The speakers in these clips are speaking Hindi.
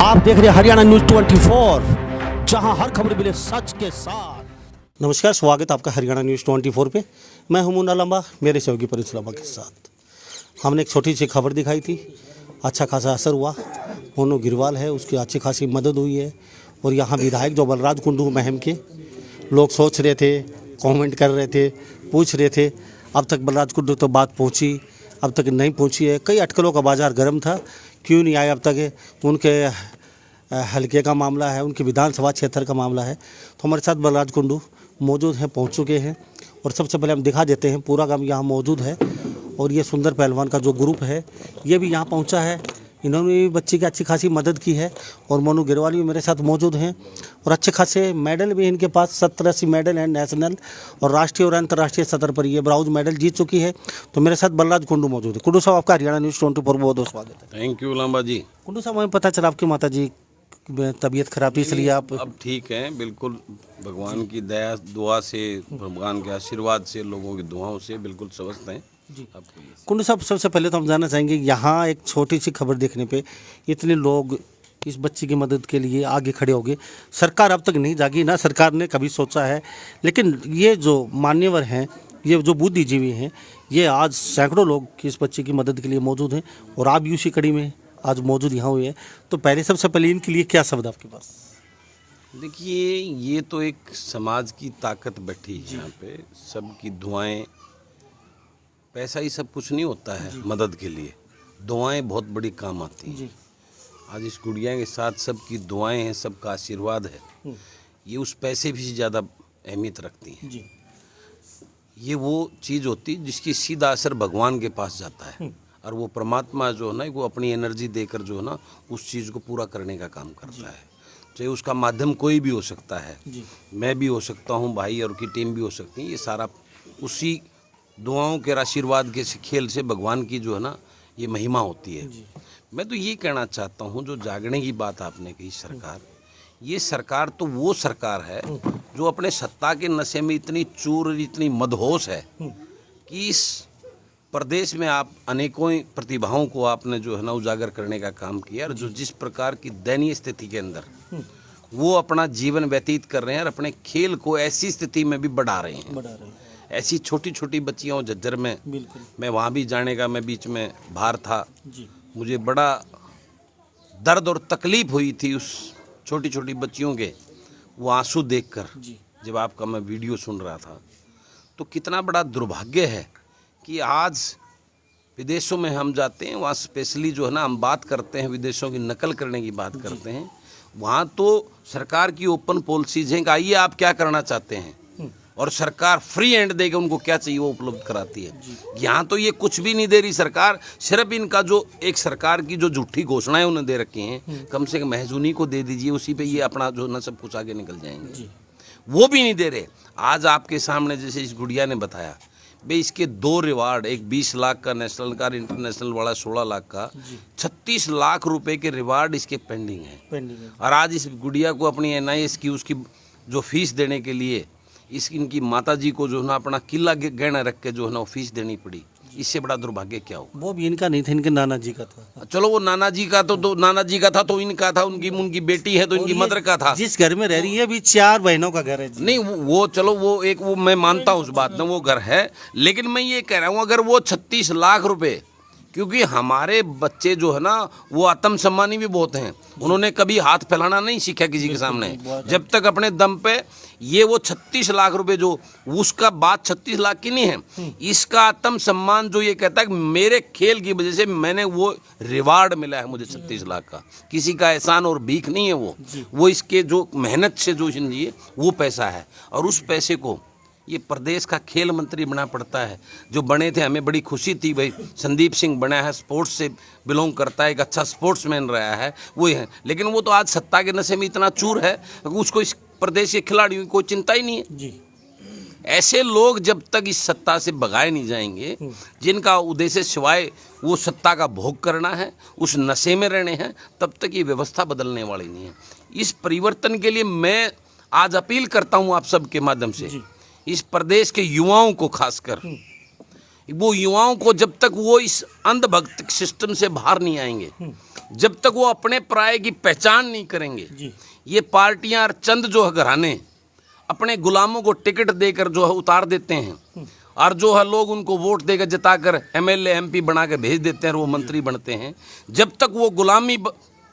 आप देख रहे हैं हरियाणा न्यूज 24, जहां हर खबर मिले सच के साथ। नमस्कार, स्वागत है आपका हरियाणा न्यूज 24 पे। मैं हूं मुन्ना लंबा, मेरे सहयोगी परेश लंबा के साथ। हमने एक छोटी सी खबर दिखाई थी, अच्छा खासा असर हुआ। मोनू गिरवाल है, उसकी अच्छी खासी मदद हुई है। और यहाँ विधायक जो बलराज कुंडू महम के लोग सोच रहे थे, कमेंट कर रहे थे, पूछ रहे थे, अब तक बलराज कुंडू तो बात पहुँची, अब तक नहीं पहुँची है। कई अटकलों का बाजार गर्म था, क्यों नहीं आए अब तक। उनके हल्के का मामला है, उनकी विधानसभा क्षेत्र का मामला है। तो हमारे साथ बलराज कुंडू मौजूद हैं, पहुंच चुके हैं। और सबसे पहले हम दिखा देते हैं, पूरा गांव यहाँ मौजूद है। और ये सुंदर पहलवान का जो ग्रुप है, ये भी यहाँ पहुँचा है। इन्होंने भी बच्चे की अच्छी खासी मदद की है। और मोनू गिरवाल भी मेरे साथ मौजूद हैं। और अच्छे खासे मेडल भी इनके पास 70-80 मेडल हैं, नेशनल और राष्ट्रीय और अंतर्राष्ट्रीय स्तर पर ये ब्राउज मेडल जीत चुकी है। तो मेरे साथ बलराज कुंडू मौजूद है। कुंडू साहब, आपका हरियाणा न्यूज़ 24 बहुत बहुत स्वागत है। थैंक यू लांबा जी। कुंडू साहब, हमें पता चला आपकी माता जी तबीयत खराब थी, इसलिए आप अब ठीक हैं, बिल्कुल भगवान की दया दुआ से, भगवान के आशीर्वाद से, लोगों की दुआओं से बिल्कुल स्वस्थ हैं जी। अब। कुंडू साहब, सबसे पहले तो हम जानना चाहेंगे, यहाँ एक छोटी सी खबर देखने पे इतने लोग इस बच्ची की मदद के लिए आगे खड़े हो गए। सरकार अब तक नहीं जागी, ना सरकार ने कभी सोचा है। लेकिन ये जो मान्यवर हैं, ये जो बुद्धिजीवी हैं, ये आज सैकड़ों लोग इस बच्ची की मदद के लिए मौजूद हैं। और आप भी उसी कड़ी में आज मौजूद यहाँ हुए हैं। तो पहले सबसे पहले इनके लिए क्या शब्द आपके पास? देखिए, ये तो एक समाज की ताकत बैठी है यहाँ पे। सबकी दुआएं, पैसा ही सब कुछ नहीं होता है मदद के लिए, दुआएं बहुत बड़ी काम आती हैं। आज इस गुड़िया के साथ सबकी दुआएं हैं, सबका आशीर्वाद है, ये उस पैसे भी ज़्यादा अहमियत रखती हैं जी। ये वो चीज़ होती है जिसकी सीधा असर भगवान के पास जाता है। और वो परमात्मा जो है ना, वो अपनी एनर्जी देकर जो है ना, उस चीज़ को पूरा करने का काम करता है। चाहे उसका माध्यम कोई भी हो सकता है, मैं भी हो सकता हूँ, भाई और की टीम भी हो सकती है। ये सारा उसी दुआओं के आशीर्वाद के खेल से भगवान की जो है ना, ये महिमा होती है। मैं तो ये कहना चाहता हूँ, जो जागने की बात आपने कही, सरकार, ये सरकार तो वो सरकार है जो अपने सत्ता के नशे में इतनी चूर, इतनी मदहोश है कि इस प्रदेश में आप अनेकों प्रतिभाओं को आपने जो है ना उजागर करने का काम किया। और जो जिस प्रकार की दयनीय स्थिति के अंदर वो अपना जीवन व्यतीत कर रहे हैं और अपने खेल को ऐसी स्थिति में भी बढ़ा रहे हैं। ऐसी छोटी छोटी बच्चियों झज्जर में, मैं वहाँ भी जाने का, मैं बीच में बाहर था, मुझे बड़ा दर्द और तकलीफ हुई थी उस छोटी छोटी बच्चियों के वो आंसू देखकर, जब आपका मैं वीडियो सुन रहा था। तो कितना बड़ा दुर्भाग्य है कि आज विदेशों में हम जाते हैं, वहाँ स्पेशली जो है ना, हम बात करते हैं, विदेशों की नकल करने की बात करते हैं। वहाँ तो सरकार की ओपन पॉलिसीज हैं कि आइए आप क्या करना चाहते हैं, और सरकार फ्री हैंड देकर उनको क्या चाहिए वो उपलब्ध कराती है। यहाँ तो ये कुछ भी नहीं दे रही सरकार। सिर्फ इनका जो एक सरकार की जो झूठी घोषणाएं उन्हें दे रखी हैं, कम से कम महज उन्हीं को दे दीजिए, उसी पे ये अपना जो ना सब कुछ आगे निकल जाएंगे। वो भी नहीं दे रहे। आज आपके सामने जैसे इस गुड़िया ने बताया, भाई इसके 2 रिवार्ड, एक 20 लाख का नेशनल का, इंटरनेशनल वाला 16 लाख का, 36 लाख रुपए के रिवार्ड इसके पेंडिंग है। और आज इस गुड़िया को अपनी NIS की उसकी जो फीस देने के लिए इनकी माता जी को जो है ना अपना किला गहना रख के जो है ना वो फीस देनी पड़ी। इससे बड़ा दुर्भाग्य क्या हो? वो भी इनका नहीं था, इनके नाना जी का था। चलो वो नाना जी का तो नाना जी का था तो इनका था, उनकी बेटी है तो इनकी मदर का था। जिस घर में रह रही है भी 4 बहनों का घर है जी। नहीं वो चलो वो मैं मानता हूँ उस बात में, वो घर है। लेकिन मैं ये कह रहा हूँ, अगर वो 36 लाख रुपए, क्योंकि हमारे बच्चे जो है ना वो आत्म सम्मानी भी बहुत हैं, उन्होंने कभी हाथ फैलाना नहीं सीखा किसी के सामने, जब तक अपने दम पे। ये वो 36 लाख रुपए जो, उसका बात 36 लाख की नहीं है, इसका आत्म सम्मान जो ये कहता है कि मेरे खेल की वजह से मैंने वो रिवार्ड मिला है मुझे 36 लाख का। किसी का एहसान और भीख नहीं है वो इसके जो मेहनत से जो है वो पैसा है। और उस पैसे को ये प्रदेश का खेल मंत्री बना पड़ता है, जो बने थे, हमें बड़ी खुशी थी, भाई संदीप सिंह बना है, स्पोर्ट्स से बिलोंग करता है, एक अच्छा स्पोर्ट्समैन रहा है, वो है। लेकिन वो तो आज सत्ता के नशे में इतना चूर है कि उसको इस प्रदेश के खिलाड़ियों की कोई चिंता ही नहीं है जी। ऐसे लोग जब तक इस सत्ता से भगाए नहीं जाएंगे, जिनका उद्देश्य सिवाय वो सत्ता का भोग करना है, उस नशे में रहने हैं, तब तक ये व्यवस्था बदलने वाली नहीं है। इस परिवर्तन के लिए मैं आज अपील करता हूँ आप सबके माध्यम से, इस प्रदेश के युवाओं को, खासकर वो युवाओं को, जब तक वो इस अंधभक्त सिस्टम से बाहर नहीं आएंगे, जब तक वो अपने पराये की पहचान नहीं करेंगे, ये पार्टियां और चंद जो है घराने अपने गुलामों को टिकट देकर जो है उतार देते हैं और जो है लोग उनको वोट देकर जिताकर एमएलए एमपी बना के भेज देते हैं और वो मंत्री बनते हैं। जब तक वो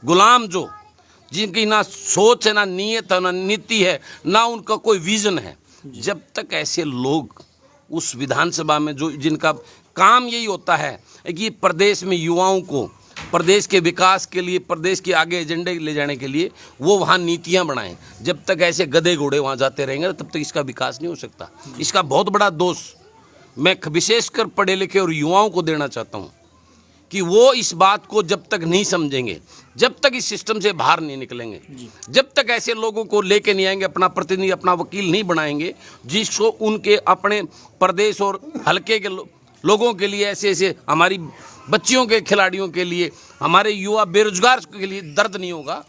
गुलाम जो जिनकी ना सोच है, ना नीयत है, ना नीति है, ना उनका कोई विजन है, जब तक ऐसे लोग उस विधानसभा में जो जिनका काम यही होता है कि प्रदेश में युवाओं को प्रदेश के विकास के लिए, प्रदेश के आगे एजेंडे ले जाने के लिए वो वहाँ नीतियाँ बनाएं, जब तक ऐसे गधे घोड़े वहाँ जाते रहेंगे तब तक इसका विकास नहीं हो सकता। इसका बहुत बड़ा दोष मैं विशेषकर पढ़े लिखे और युवाओं को देना चाहता हूँ कि वो इस बात को जब तक नहीं समझेंगे, जब तक इस सिस्टम से बाहर नहीं निकलेंगे, जब तक ऐसे लोगों को लेके नहीं आएंगे, अपना प्रतिनिधि, अपना वकील नहीं बनाएंगे जिसको उनके अपने प्रदेश और हल्के के लोगों के लिए, ऐसे ऐसे हमारी बच्चियों के खिलाड़ियों के लिए, हमारे युवा बेरोजगार के लिए दर्द नहीं होगा,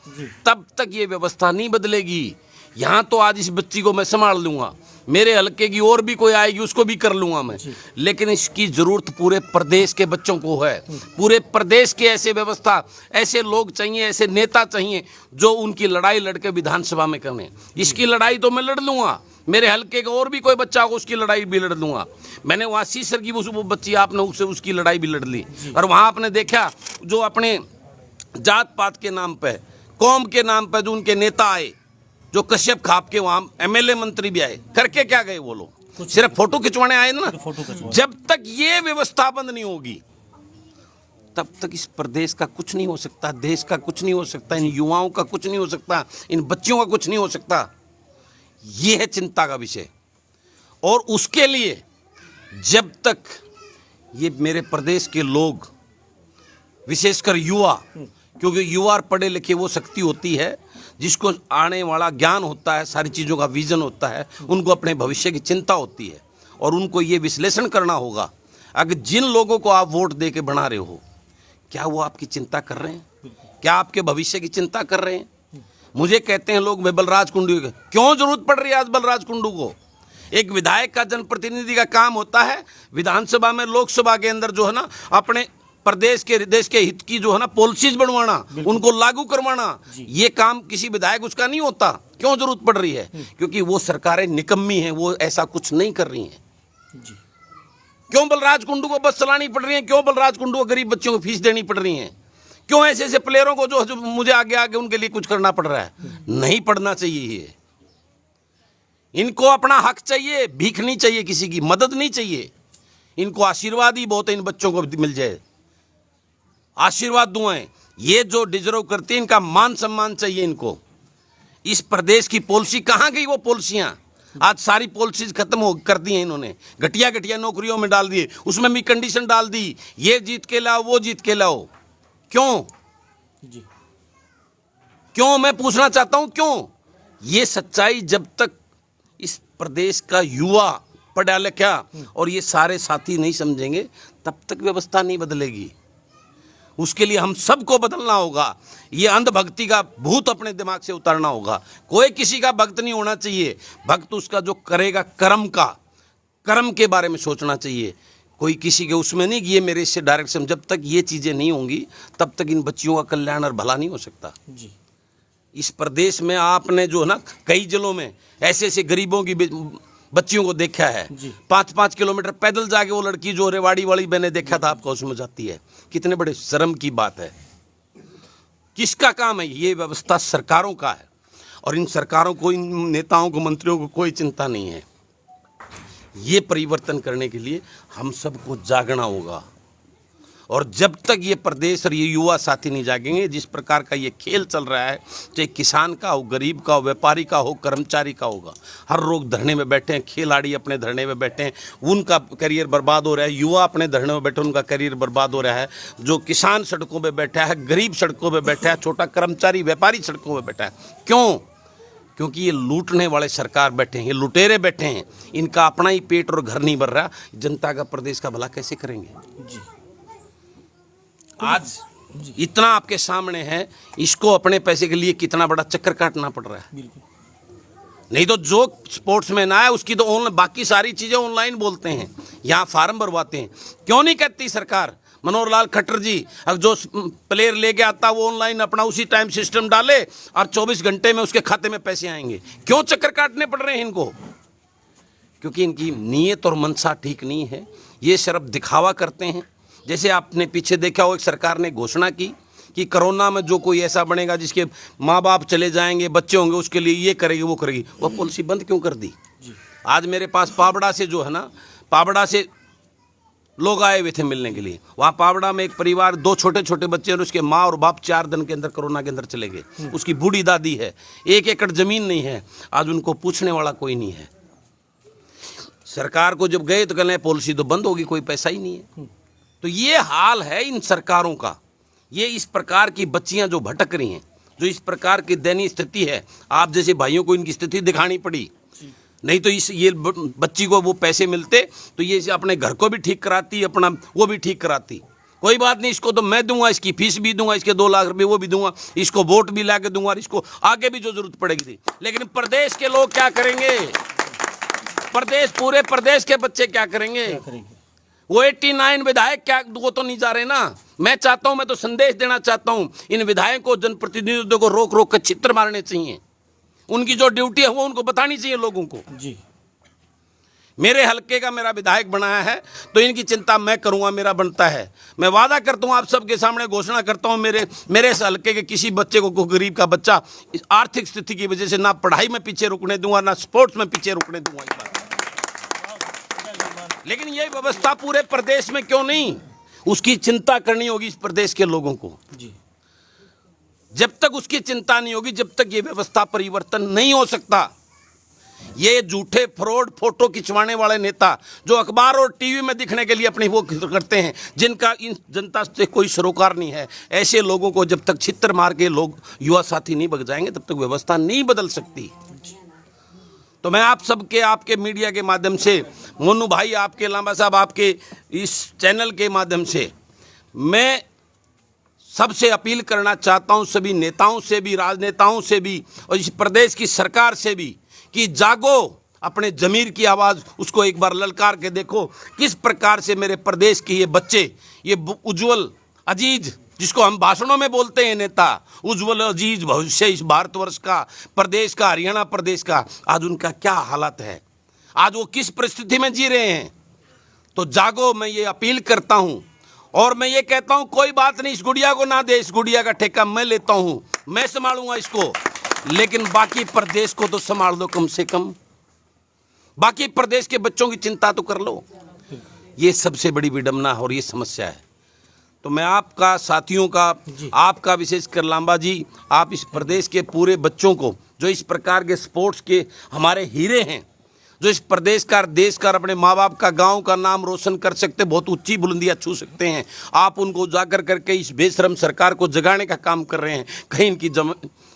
तब तक ये व्यवस्था नहीं बदलेगी। यहाँ तो आज इस बच्ची को मैं संभाल लूँगा, मेरे हल्के की और भी कोई आएगी उसको भी कर लूँगा मैं, लेकिन इसकी ज़रूरत पूरे प्रदेश के बच्चों को है। पूरे प्रदेश के ऐसे व्यवस्था, ऐसे लोग चाहिए, ऐसे नेता चाहिए जो उनकी लड़ाई लड़के विधानसभा में करें। इसकी लड़ाई तो मैं लड़ लूँगा, मेरे हल्के का और भी कोई बच्चा होगा उसकी लड़ाई भी लड़ लूँगा। मैंने वहाँ सीसर की वो बच्ची आपने उसकी लड़ाई भी लड़ ली, और वहाँ आपने देखा जो अपने जात पात के नाम पे, कौम के नाम पे जो उनके नेता आए, जो कश्यप खाप के वहाँ एमएलए मंत्री भी आए, करके क्या गए वो लोग? सिर्फ फोटो खिंचवाने आए ना। जब तक ये व्यवस्था बंद नहीं होगी तब तक इस प्रदेश का कुछ नहीं हो सकता, देश का कुछ नहीं हो सकता, इन युवाओं का कुछ नहीं हो सकता, इन बच्चों का कुछ नहीं हो सकता। ये है चिंता का विषय। और उसके लिए जब तक ये मेरे प्रदेश के लोग, विशेषकर युवा, क्योंकि युवा पढ़े लिखे वो शक्ति होती है जिसको आने वाला ज्ञान होता है, सारी चीज़ों का विजन होता है, उनको अपने भविष्य की चिंता होती है और उनको ये विश्लेषण करना होगा अगर जिन लोगों को आप वोट दे के बना रहे हो, क्या वो आपकी चिंता कर रहे हैं? क्या आपके भविष्य की चिंता कर रहे हैं? मुझे कहते हैं लोग मैं बलराज कुंडू, क्यों जरूरत पड़ रही है आज बलराज कुंडू को? एक विधायक का, जनप्रतिनिधि का काम होता है विधानसभा में, लोकसभा के अंदर जो है ना अपने प्रदेश के, देश के हित की जो है ना पॉलिसीज बनवाना, उनको लागू करवाना। ये काम किसी विधायक उसका नहीं होता। क्यों जरूरत पड़ रही है? क्योंकि वो सरकारें निकम्मी हैं, वो ऐसा कुछ नहीं कर रही हैं। क्यों बलराज कुंडू को बस चलानी पड़ रही है? क्यों बलराज कुंडू को गरीब बच्चों को फीस देनी पड़ रही है? क्यों ऐसे ऐसे प्लेयरों को जो मुझे आगे आगे उनके लिए कुछ करना पड़ रहा है? नहीं पड़ना चाहिए ये। इनको अपना हक चाहिए, भीख नहीं चाहिए, किसी की मदद नहीं चाहिए। इनको आशीर्वाद ही बहुत है, इन बच्चों को मिल जाए आशीर्वाद, दुआएं। ये जो डिजर्व करते हैं, इनका मान सम्मान चाहिए इनको। इस प्रदेश की पॉलिसी कहाँ गई? वो पॉलिसियां आज सारी पॉलिसीज खत्म कर दी हैं इन्होंने, घटिया घटिया नौकरियों में डाल दिए, उसमें भी कंडीशन डाल दी, ये जीत के लाओ, वो जीत के लाओ। क्यों जी? क्यों? मैं पूछना चाहता हूं क्यों? ये सच्चाई जब तक इस प्रदेश का युवा पढ़ा लिखा और ये सारे साथी नहीं समझेंगे तब तक व्यवस्था नहीं बदलेगी। उसके लिए हम सबको बदलना होगा। ये अंधभक्ति का भूत अपने दिमाग से उतारना होगा। कोई किसी का भक्त नहीं होना चाहिए। भक्त उसका जो करेगा कर्म के बारे में सोचना चाहिए। कोई किसी के उसमें नहीं कि ये मेरे इससे डायरेक्शन। जब तक ये चीज़ें नहीं होंगी तब तक इन बच्चियों का कल्याण और भला नहीं हो सकता जी। इस प्रदेश में आपने जो है ना कई जिलों में ऐसे ऐसे गरीबों की बच्चियों को देखा है, 5-5 किलोमीटर पैदल जाके वो लड़की जो रेवाड़ी वाली मैंने देखा था आपको, उसमें जाती है। कितने बड़े शर्म की बात है। किसका काम है? ये व्यवस्था सरकारों का है और इन सरकारों को, इन नेताओं को, मंत्रियों को कोई चिंता नहीं है। ये परिवर्तन करने के लिए हम सबको जागना होगा और जब तक ये प्रदेश और ये युवा साथी नहीं जागेंगे, जिस प्रकार का ये खेल चल रहा है, चाहे किसान का हो, गरीब का हो, व्यापारी का हो, कर्मचारी का होगा, हर लोग धरने में बैठे हैं, खिलाड़ी अपने धरने में बैठे हैं, उनका करियर बर्बाद हो रहा है। युवा अपने धरने में बैठे, उनका करियर बर्बाद हो रहा है। जो किसान सड़कों पर बैठा है, गरीब सड़कों पर बैठा है, छोटा कर्मचारी व्यापारी सड़कों पर बैठा है। क्यों? क्योंकि ये लूटने वाले सरकार बैठे हैं, ये लुटेरे बैठे हैं। इनका अपना ही पेट और घर नहीं भर रहा, जनता का, प्रदेश का भला कैसे करेंगे जी? आज इतना आपके सामने है, इसको अपने पैसे के लिए कितना बड़ा चक्कर काटना पड़ रहा है। नहीं तो जो स्पोर्ट्समैन आया उसकी तो ऑनलाइन, बाकी सारी चीज़ें ऑनलाइन बोलते हैं, यहाँ फार्म भरवाते हैं। क्यों नहीं कहती सरकार मनोहर लाल खट्टर जी, अब जो प्लेयर लेके आता वो ऑनलाइन अपना उसी टाइम सिस्टम डाले और 24 घंटे में उसके खाते में पैसे आएंगे। क्यों चक्कर काटने पड़ रहे हैं इनको? क्योंकि इनकी नीयत और मनसा ठीक नहीं है। ये सिर्फ दिखावा करते हैं। जैसे आपने पीछे देखा हो, एक सरकार ने घोषणा की कि कोरोना में जो कोई ऐसा बनेगा जिसके माँ बाप चले जाएंगे, बच्चे होंगे, उसके लिए ये करेगी वो करेगी। वो पॉलिसी बंद क्यों कर दी? आज मेरे पास पाबड़ा से जो है ना, पाबड़ा से लोग आए हुए थे मिलने के लिए। वहाँ पावड़ा में एक परिवार, 2 छोटे छोटे बच्चे और उसके माँ और बाप 4 दिन के अंदर कोरोना के अंदर चले गए। उसकी बूढ़ी दादी है, 1 एकड़ ज़मीन नहीं है, आज उनको पूछने वाला कोई नहीं है। सरकार को जब गए तो कहने पॉलिसी तो बंद होगी, कोई पैसा ही नहीं है। तो ये हाल है इन सरकारों का। ये इस प्रकार की बच्चियाँ जो भटक रही हैं, जो इस प्रकार की दयनीय स्थिति है, आप जैसे भाइयों को इनकी स्थिति दिखानी पड़ी। नहीं तो ये बच्ची को वो पैसे मिलते तो ये अपने घर को भी ठीक कराती, अपना वो भी ठीक कराती। कोई बात नहीं, इसको तो मैं दूंगा, इसकी फीस भी दूंगा, इसके 2 लाख रुपए वो भी दूंगा, इसको वोट भी ला के दूंगा और इसको आगे भी जो जरूरत पड़ेगी थी। लेकिन प्रदेश के लोग क्या करेंगे? पूरे प्रदेश के बच्चे क्या करेंगे? वो 89 विधायक क्या वो तो नहीं जा रहे ना। मैं चाहता हूं, मैं तो संदेश देना चाहता हूं, इन विधायकों जनप्रतिनिधियों को रोक रोक कर चित्र मारने चाहिए। उनकी जो ड्यूटी है वो उनको बतानी चाहिए लोगों को। जी, मेरे हलके का मेरा विधायक बनाया है तो इनकी चिंता मैं करूंगा, मेरा बनता है। मैं वादा करता हूं, आप सबके सामने घोषणा करता हूं, मेरे इस हलके के किसी बच्चे को गरीब का बच्चा इस आर्थिक स्थिति की वजह से ना पढ़ाई में पीछे रुकने दूंगा, ना स्पोर्ट्स में पीछे रुकने दूंगा इस बार। लेकिन ये व्यवस्था पूरे प्रदेश में क्यों नहीं? उसकी चिंता करनी होगी इस प्रदेश के लोगों को। जी, जब तक उसकी चिंता नहीं होगी, जब तक ये व्यवस्था परिवर्तन नहीं हो सकता। ये झूठे फ्रॉड फोटो खिंचवाने वाले नेता जो अखबार और टीवी में दिखने के लिए अपनी वो करते हैं, जिनका इन जनता से कोई सरोकार नहीं है, ऐसे लोगों को जब तक छितर मार के लोग युवा साथी नहीं भग जाएंगे तब तक व्यवस्था नहीं बदल सकती। तो मैं आप सबके, आपके मीडिया के माध्यम से, मोनू भाई, आपके लांबा साहब, आपके इस चैनल के माध्यम से मैं सबसे अपील करना चाहता हूं, सभी नेताओं से भी, राजनेताओं से भी और इस प्रदेश की सरकार से भी, कि जागो, अपने ज़मीर की आवाज़ उसको एक बार ललकार के देखो। किस प्रकार से मेरे प्रदेश के ये बच्चे, ये उज्जवल अजीज, जिसको हम भाषणों में बोलते हैं नेता, उज्जवल अजीज भविष्य इस भारतवर्ष का, प्रदेश का, हरियाणा प्रदेश का, आज उनका क्या हालत है, आज वो किस परिस्थिति में जी रहे हैं। तो जागो, मैं ये अपील करता हूँ। और मैं ये कहता हूँ, कोई बात नहीं, इस गुड़िया को ना दे, इस गुड़िया का ठेका मैं लेता हूँ, मैं संभालूंगा इसको, लेकिन बाकी प्रदेश को तो संभाल दो कम से कम। बाकी प्रदेश के बच्चों की चिंता तो कर लो। ये सबसे बड़ी विडंबना और ये समस्या है। तो मैं आपका, साथियों का, आपका विशेषकर लांबा जी, आप इस प्रदेश के पूरे बच्चों को, जो इस प्रकार के स्पोर्ट्स के हमारे हीरे हैं, जो इस प्रदेश का, देश का, अपने माँ बाप का, गांव का नाम रोशन कर सकते, बहुत ऊंची बुलंदियां छू सकते हैं, आप उनको उजागर करके इस बेशरम सरकार को जगाने का काम कर रहे हैं। कहीं इनकी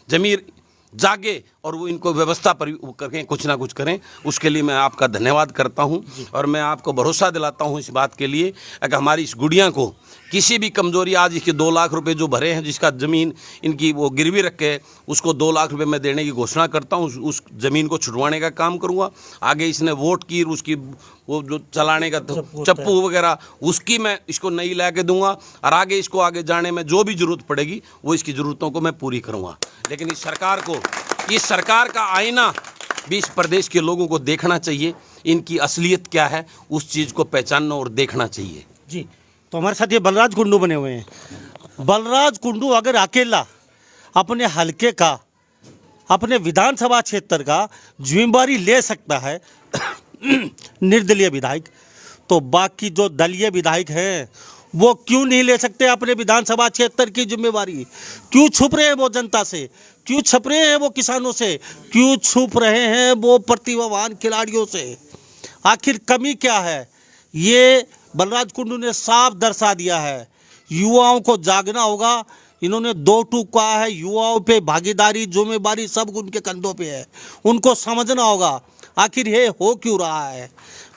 ज़मीर जागे और वो इनको व्यवस्था पर करके कुछ ना कुछ करें। उसके लिए मैं आपका धन्यवाद करता हूं और मैं आपको भरोसा दिलाता हूं इस बात के लिए, अगर हमारी इस गुड़िया को किसी भी कमजोरी, आज इसके 2 लाख रुपए जो भरे हैं, जिसका ज़मीन इनकी वो गिरवी रख के, उसको 2 लाख रुपए मैं देने की घोषणा करता हूं। उस ज़मीन को छुड़वाने का काम करूंगा। आगे इसने वोट की, उसकी वो जो चलाने का चप्पू वगैरह, उसकी मैं इसको नई ला के दूंगा और आगे इसको आगे जाने में जो भी ज़रूरत पड़ेगी वो इसकी ज़रूरतों को मैं पूरी करूँगा। लेकिन इस सरकार को, इस सरकार का आईना भी इस प्रदेश के लोगों को देखना चाहिए। इनकी असलियत क्या है उस चीज़ को पहचानना और देखना चाहिए। जी, तो हमारे साथ ये बलराज कुंडू बने हुए हैं। बलराज कुंडू अगर अकेला अपने हलके का, अपने विधानसभा क्षेत्र का जिम्मेदारी ले सकता है निर्दलीय विधायक, तो बाकी जो दलीय विधायक हैं वो क्यों नहीं ले सकते अपने विधानसभा क्षेत्र की जिम्मेवारी? क्यों छुप रहे हैं वो जनता से? क्यों छुप रहे हैं वो किसानों से? क्यों छुप रहे हैं वो प्रतिभावान खिलाड़ियों से? आखिर कमी क्या है? ये बलराज कुंडू ने साफ दर्शा दिया है। युवाओं को जागना होगा। इन्होंने 2 टूक कहा है, युवाओं पे भागीदारी, जिम्मेदारी सब उनके कंधों पे है। उनको समझना होगा आखिर ये हो क्यों रहा है।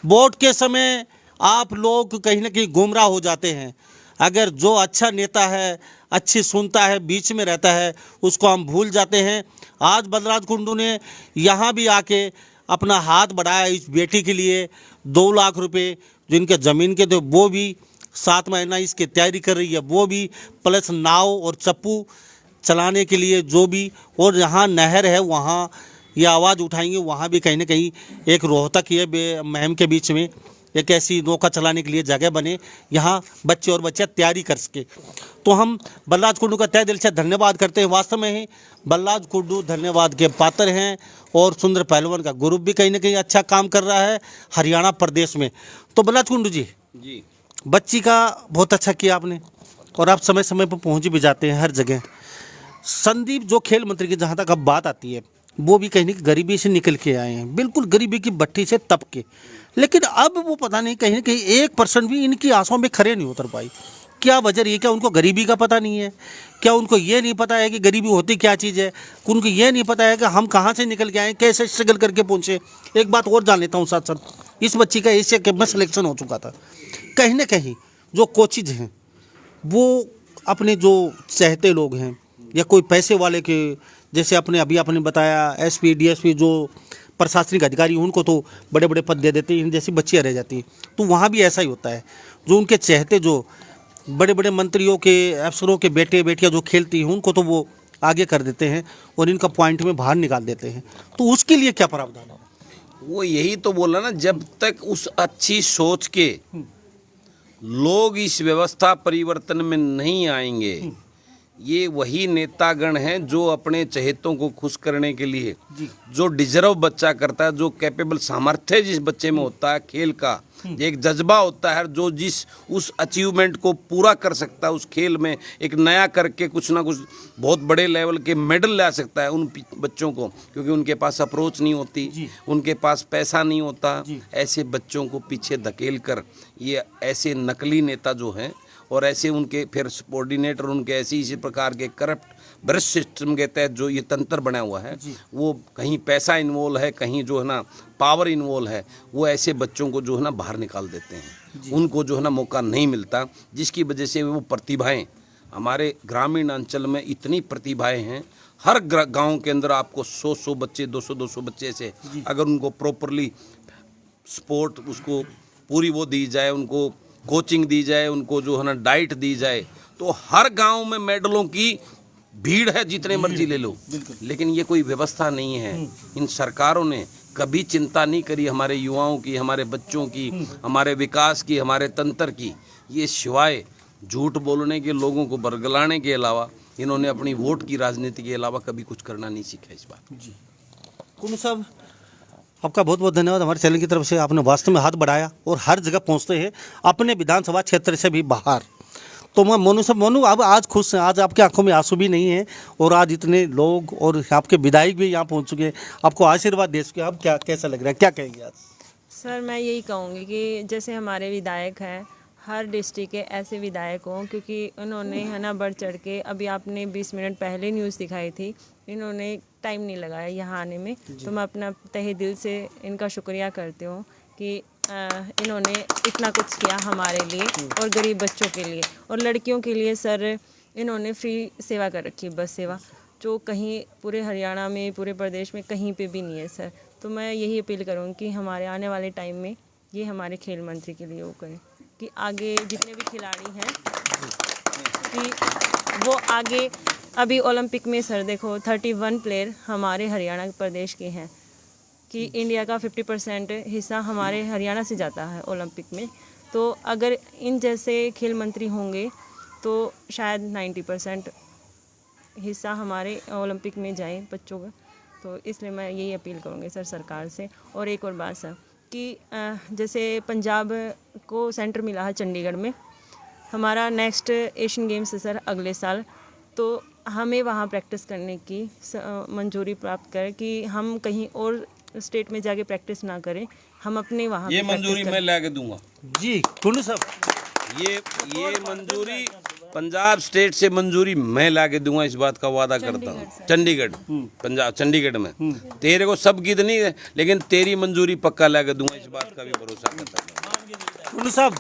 वोट के समय आप लोग कहीं ना कहीं गुमराह हो जाते हैं। अगर जो अच्छा नेता है, अच्छी सुनता है, बीच में रहता है, उसको हम भूल जाते हैं। आज बलराज कुंडू ने यहाँ भी आके अपना हाथ बढ़ाया इस बेटी के लिए। 2 लाख रुपए जिनके ज़मीन के थे वो भी 7 महीना इसकी तैयारी कर रही है, वो भी प्लस नाव और चप्पू चलाने के लिए जो भी, और जहाँ नहर है वहाँ ये आवाज़ उठाएंगे, वहाँ भी कहीं ना कहीं एक रोहतक ये महम के बीच में एक ऐसी नौका चलाने के लिए जगह बने, यहाँ बच्चे और बच्चियाँ तैयारी कर सके। तो हम बलराज कुंडू का तहे दिल से धन्यवाद करते हैं। वास्तव में ही बलराज कुंडू धन्यवाद के पात्र हैं, और सुंदर पहलवान का ग्रुप भी कहीं ना कहीं अच्छा काम कर रहा है हरियाणा प्रदेश में। तो बलराज कुंडू जी, बच्ची का बहुत अच्छा किया आपने, और आप समय समय पर पहुँच भी जाते हैं हर जगह। संदीप जो खेल मंत्री की जहाँ तक अब बात आती है, वो भी कहीं ना कहीं गरीबी से निकल के आए हैं, बिल्कुल गरीबी की भट्टी से तप के, लेकिन अब वो पता नहीं कहीं ना कहीं 1% भी इनकी आंसुओं में खरे नहीं उतर पाई। क्या वजह रही है? क्या उनको गरीबी का पता नहीं है? क्या उनको ये नहीं पता है कि गरीबी होती क्या चीज़ है? उनको ये नहीं पता है कि हम कहाँ से निकल के आए, कैसे स्ट्रगल करके पहुँचे? एक बात और जान लेता हूँ साथ साथ, इस बच्ची का एशिया कैप में सिलेक्शन हो चुका था। कहीं ना कहीं जो कोचिज हैं वो अपने जो चाहते लोग हैं या कोई पैसे वाले के, जैसे अपने अभी आपने बताया एसपी डीएसपी जो प्रशासनिक अधिकारी, उनको तो बड़े बड़े पद दे देते हैं, जैसी बच्चियाँ रह जाती हैं। तो वहाँ भी ऐसा ही होता है, जो उनके चाहते जो बड़े बड़े मंत्रियों के अफसरों के बेटे बेटियाँ जो खेलती हैं, उनको तो वो आगे कर देते हैं और इनका पॉइंट में बाहर निकाल देते हैं। तो उसके लिए क्या प्रावधान है? वो यही तो बोला ना, जब तक उस अच्छी सोच के लोग इस व्यवस्था परिवर्तन में नहीं आएंगे, ये वही नेतागण हैं जो अपने चहेतों को खुश करने के लिए, जो डिजर्व बच्चा करता है, जो कैपेबल सामर्थ्य जिस बच्चे में होता है, खेल का एक जज्बा होता है, जो जिस उस अचीवमेंट को पूरा कर सकता है, उस खेल में एक नया करके कुछ ना कुछ बहुत बड़े लेवल के मेडल ला सकता है उन बच्चों को, क्योंकि उनके पास अप्रोच नहीं होती, उनके पास पैसा नहीं होता। ऐसे बच्चों को पीछे धकेल कर ये ऐसे नकली नेता जो हैं, और ऐसे उनके फिर सबॉर्डिनेटर, उनके ऐसे इसी प्रकार के करप्ट ब्रश सिस्टम के तहत जो ये तंत्र बना हुआ है, वो कहीं पैसा इन्वॉल्व है, कहीं जो है ना पावर इन्वॉल्व है, वो ऐसे बच्चों को जो है ना बाहर निकाल देते हैं, उनको जो है ना मौका नहीं मिलता, जिसकी वजह से वो प्रतिभाएं, हमारे ग्रामीण अंचल में इतनी प्रतिभाएं हैं, हर गांव के अंदर आपको 100 बच्चे, 200 बच्चे ऐसे, अगर उनको प्रॉपरली स्पोर्ट उसको पूरी वो दी जाए, उनको कोचिंग दी जाए, उनको जो है ना डाइट दी जाए, तो हर गांव में मेडलों की भीड़ है, जितने मर्जी ले लो। लेकिन ये कोई व्यवस्था नहीं है। इन सरकारों ने कभी चिंता नहीं करी हमारे युवाओं की, हमारे बच्चों की, हमारे विकास की, हमारे तंत्र की। ये सिवाय झूठ बोलने के, लोगों को बरगलाने के अलावा, इन्होंने अपनी वोट की राजनीति के अलावा कभी कुछ करना नहीं सीखा इस बात। जी कुंडू साहब, आपका बहुत बहुत धन्यवाद। हमारे चैनल की तरफ से आपने वास्तव में हाथ बढ़ाया और हर जगह पहुंचते हैं, अपने विधानसभा क्षेत्र से भी बाहर। तो मैं मोनू साहब, मोनू आप आज खुश हैं, आज आपकी आंखों में आंसू भी नहीं है, और आज इतने लोग और आपके विधायक भी यहाँ पहुँच चुके हैं, आपको आशीर्वाद दे चुके हैं। अब क्या कैसा लग रहा है, क्या कहेंगे आज? सर मैं यही कहूँगी कि जैसे हमारे विधायक हैं, हर डिस्ट्रिक्ट के ऐसे विधायक हों, क्योंकि उन्होंने है ना बढ़ चढ़ के, अभी आपने 20 मिनट पहले न्यूज़ दिखाई थी, इन्होंने टाइम नहीं लगाया यहाँ आने में, तो मैं अपना तहे दिल से इनका शुक्रिया करती हूँ कि इन्होंने इतना कुछ किया हमारे लिए और गरीब बच्चों के लिए और लड़कियों के लिए। सर इन्होंने फ्री सेवा कर रखी है, बस सेवा, जो कहीं पूरे हरियाणा में, पूरे प्रदेश में कहीं पे भी नहीं है सर। तो मैं यही अपील करूँगी कि हमारे आने वाले टाइम में ये हमारे खेल मंत्री के लिए वो करें कि आगे जितने भी खिलाड़ी हैं कि वो आगे, अभी ओलंपिक में सर देखो 31 प्लेयर हमारे हरियाणा प्रदेश के हैं, कि इंडिया का 50% हिस्सा हमारे हरियाणा से जाता है ओलंपिक में। तो अगर इन जैसे खेल मंत्री होंगे तो शायद 90% हिस्सा हमारे ओलंपिक में जाए बच्चों का। तो इसलिए मैं यही अपील करूँगी सर सरकार से। और एक और बात सर कि जैसे पंजाब को सेंटर मिला है चंडीगढ़ में, हमारा नेक्स्ट एशियन गेम्स है सर अगले साल, तो हमें वहाँ प्रैक्टिस करने की मंजूरी प्राप्त करें कि हम कहीं और स्टेट में जाके प्रैक्टिस ना करें, हम अपने वहाँ ये मंजूरी मैं ला के दूंगा जी कुंडू साहब, ये मंजूरी पंजाब स्टेट से मंजूरी मैं ला के दूंगा, इस बात का वादा करता हूँ। चंडीगढ़, पंजाब चंडीगढ़ में तेरे को सब गीत नहीं है, लेकिन तेरी मंजूरी पक्का ला के दूंगा, इस बात का भी भरोसा करता हूँ। कुंडू साहब,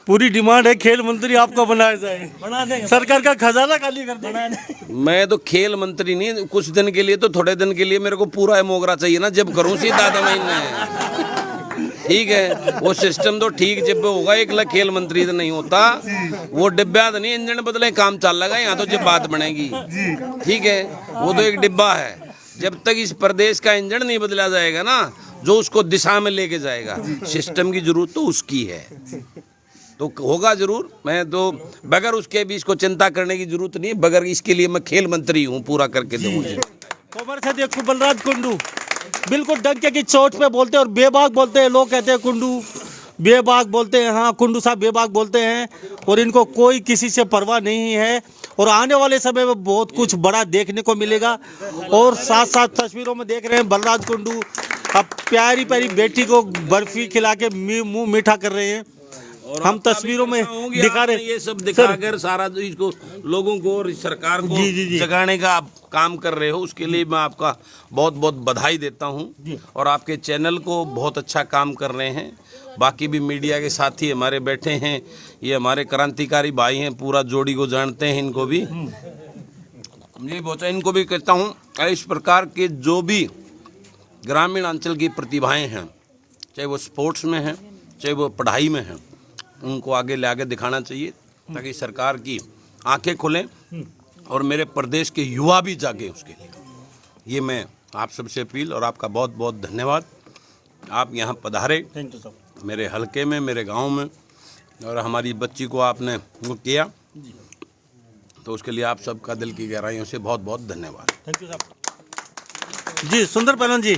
पूरी डिमांड है खेल मंत्री आपको बनाया जाए, बना देंगे, सरकार का खजाना खाली कर देंगे। मैं तो खेल मंत्री नहीं, कुछ दिन के लिए तो, थोड़े दिन के लिए मेरे को पूरा मोगरा चाहिए ना, जब करूँ सीधा महीने ठीक है, वो सिस्टम तो ठीक जब होगा, 1 लाख खेल मंत्री तो नहीं होता, वो डिब्बा तो नहीं, इंजन बदले काम चल लगा, यहाँ तो जब बात बनेगी। ठीक है, वो तो एक डिब्बा है। जब तक इस प्रदेश का इंजन नहीं बदला जाएगा ना, जो उसको दिशा में लेके जाएगा, सिस्टम की जरूरत तो उसकी है, तो होगा जरूर। मैं तो बगैर उसके भी इसको चिंता करने की जरूरत नहीं है, बगैर इसके लिए मैं खेल मंत्री हूँ, पूरा करके दूंगा। तो हमारे साथ देखो बलराज कुंडू बिल्कुल डंके की चोट पे बोलते हैं और बेबाक बोलते हैं। लोग कहते हैं कुंडू बेबाक बोलते हैं, हाँ कुंडू साहब बेबाक बोलते हैं, और इनको कोई किसी से परवाह नहीं है, और आने वाले समय में बहुत कुछ बड़ा देखने को मिलेगा। और साथ साथ तस्वीरों में देख रहे हैं बलराज कुंडू अब प्यारी प्यारी बेटी को बर्फी खिला के मुंह मीठा कर रहे हैं। और हम तस्वीरों में दिखा रहे ये सब दिखाकर सारा जो इसको लोगों को और सरकार को जगाने का आप काम कर रहे हो, उसके लिए मैं आपका बहुत बहुत बधाई देता हूं। और आपके चैनल को बहुत अच्छा काम कर रहे हैं। बाकी भी मीडिया के साथी हमारे बैठे हैं, ये हमारे क्रांतिकारी भाई हैं, पूरा जोड़ी को जानते हैं, इनको भी ये बहुत इनको भी कहता हूँ, इस प्रकार के जो भी ग्रामीण अंचल की प्रतिभाएं हैं, चाहे वो स्पोर्ट्स में हैं, चाहे वो पढ़ाई में हैं, उनको आगे ले आगे दिखाना चाहिए, ताकि सरकार की आंखें खुलें और मेरे प्रदेश के युवा भी जागे उसके लिए। ये मैं आप सबसे अपील, और आपका बहुत बहुत धन्यवाद। आप यहाँ पधारे थैंक यू सर, मेरे हलके में, मेरे गांव में, और हमारी बच्ची को आपने वो किया, तो उसके लिए आप सबका दिल की गहराइयों से बहुत बहुत धन्यवाद। थैंक यू साहब। जी सुंदर पहलवान जी,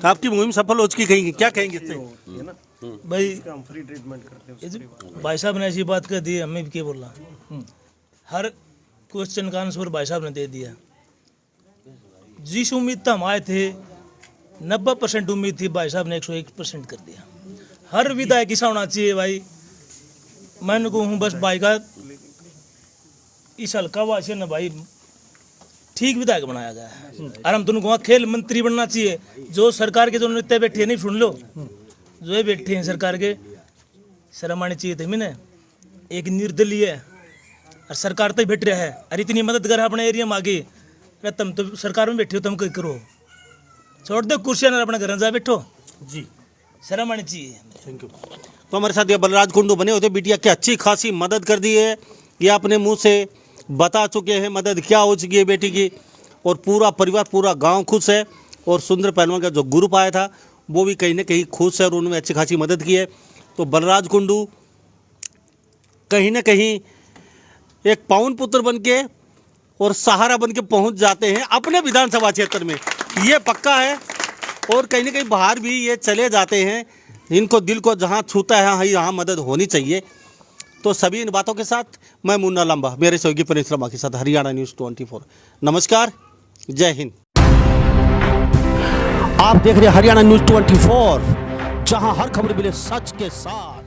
आपकी मुहिम सफल हो चुकी, कहेंगे क्या कहेंगे इससे? भाई फ्री ट्रीटमेंट करते हैं भाई साहब ने ऐसी बात कर दी, हमें भी क्या बोलना। हर क्वेश्चन का आंसर भाई साहब ने दे दिया। जिस उम्मीद तक हम आए थे 90% उम्मीद थी, भाई साहब ने 101% कर दिया। हर विधायक ऐसा होना चाहिए भाई। मैं कहूँ बस भाई का इस हल्का वासी ने भाई ठीक विधायक बनाया गया है। और हम तुमको खेल मंत्री बनना चाहिए। जो सरकार के जो नेता बैठे नहीं, सुन लो, जो ये बैठे हैं सरकार के, शर्म आनी चाहिए थे। मैंने एक निर्दलीय और सरकार तो बैठ रहा है, और इतनी मदद कर अपने एरिया में आगे, तुम तो सरकार में बैठे हो, तुम कोई करो, छोड़ दो कुर्सियां, अपने घर में जा बैठो जी, शर्म आनी चाहिए। Thank you. तो हमारे साथ ये बलराज कुंडू बने होते, बिटिया की अच्छी खासी मदद कर दी है, ये अपने मुंह से बता चुके हैं मदद क्या हो चुकी है बेटी की, और पूरा परिवार पूरा गांव खुश है। और सुंदर पहलवान का जो ग्रुप आया था वो भी कहीं ना कहीं खुश है, और उन्होंने अच्छी खासी मदद की है। तो बलराज कुंडू कहीं ना कहीं एक पावन पुत्र बन के और सहारा बन के पहुँच जाते हैं अपने विधानसभा क्षेत्र में, ये पक्का है। और कहीं ना कहीं बाहर भी ये चले जाते हैं, इनको दिल को जहाँ छूता है यहाँ मदद होनी चाहिए। तो सभी इन बातों के साथ मैं मुन्ना लंबा, मेरे सहयोगी प्रिंस लंबा के साथ हरियाणा न्यूज़ 24। नमस्कार, जय हिंद। आप देख रहे हैं हरियाणा न्यूज़ 24, जहां हर खबर मिले सच के साथ।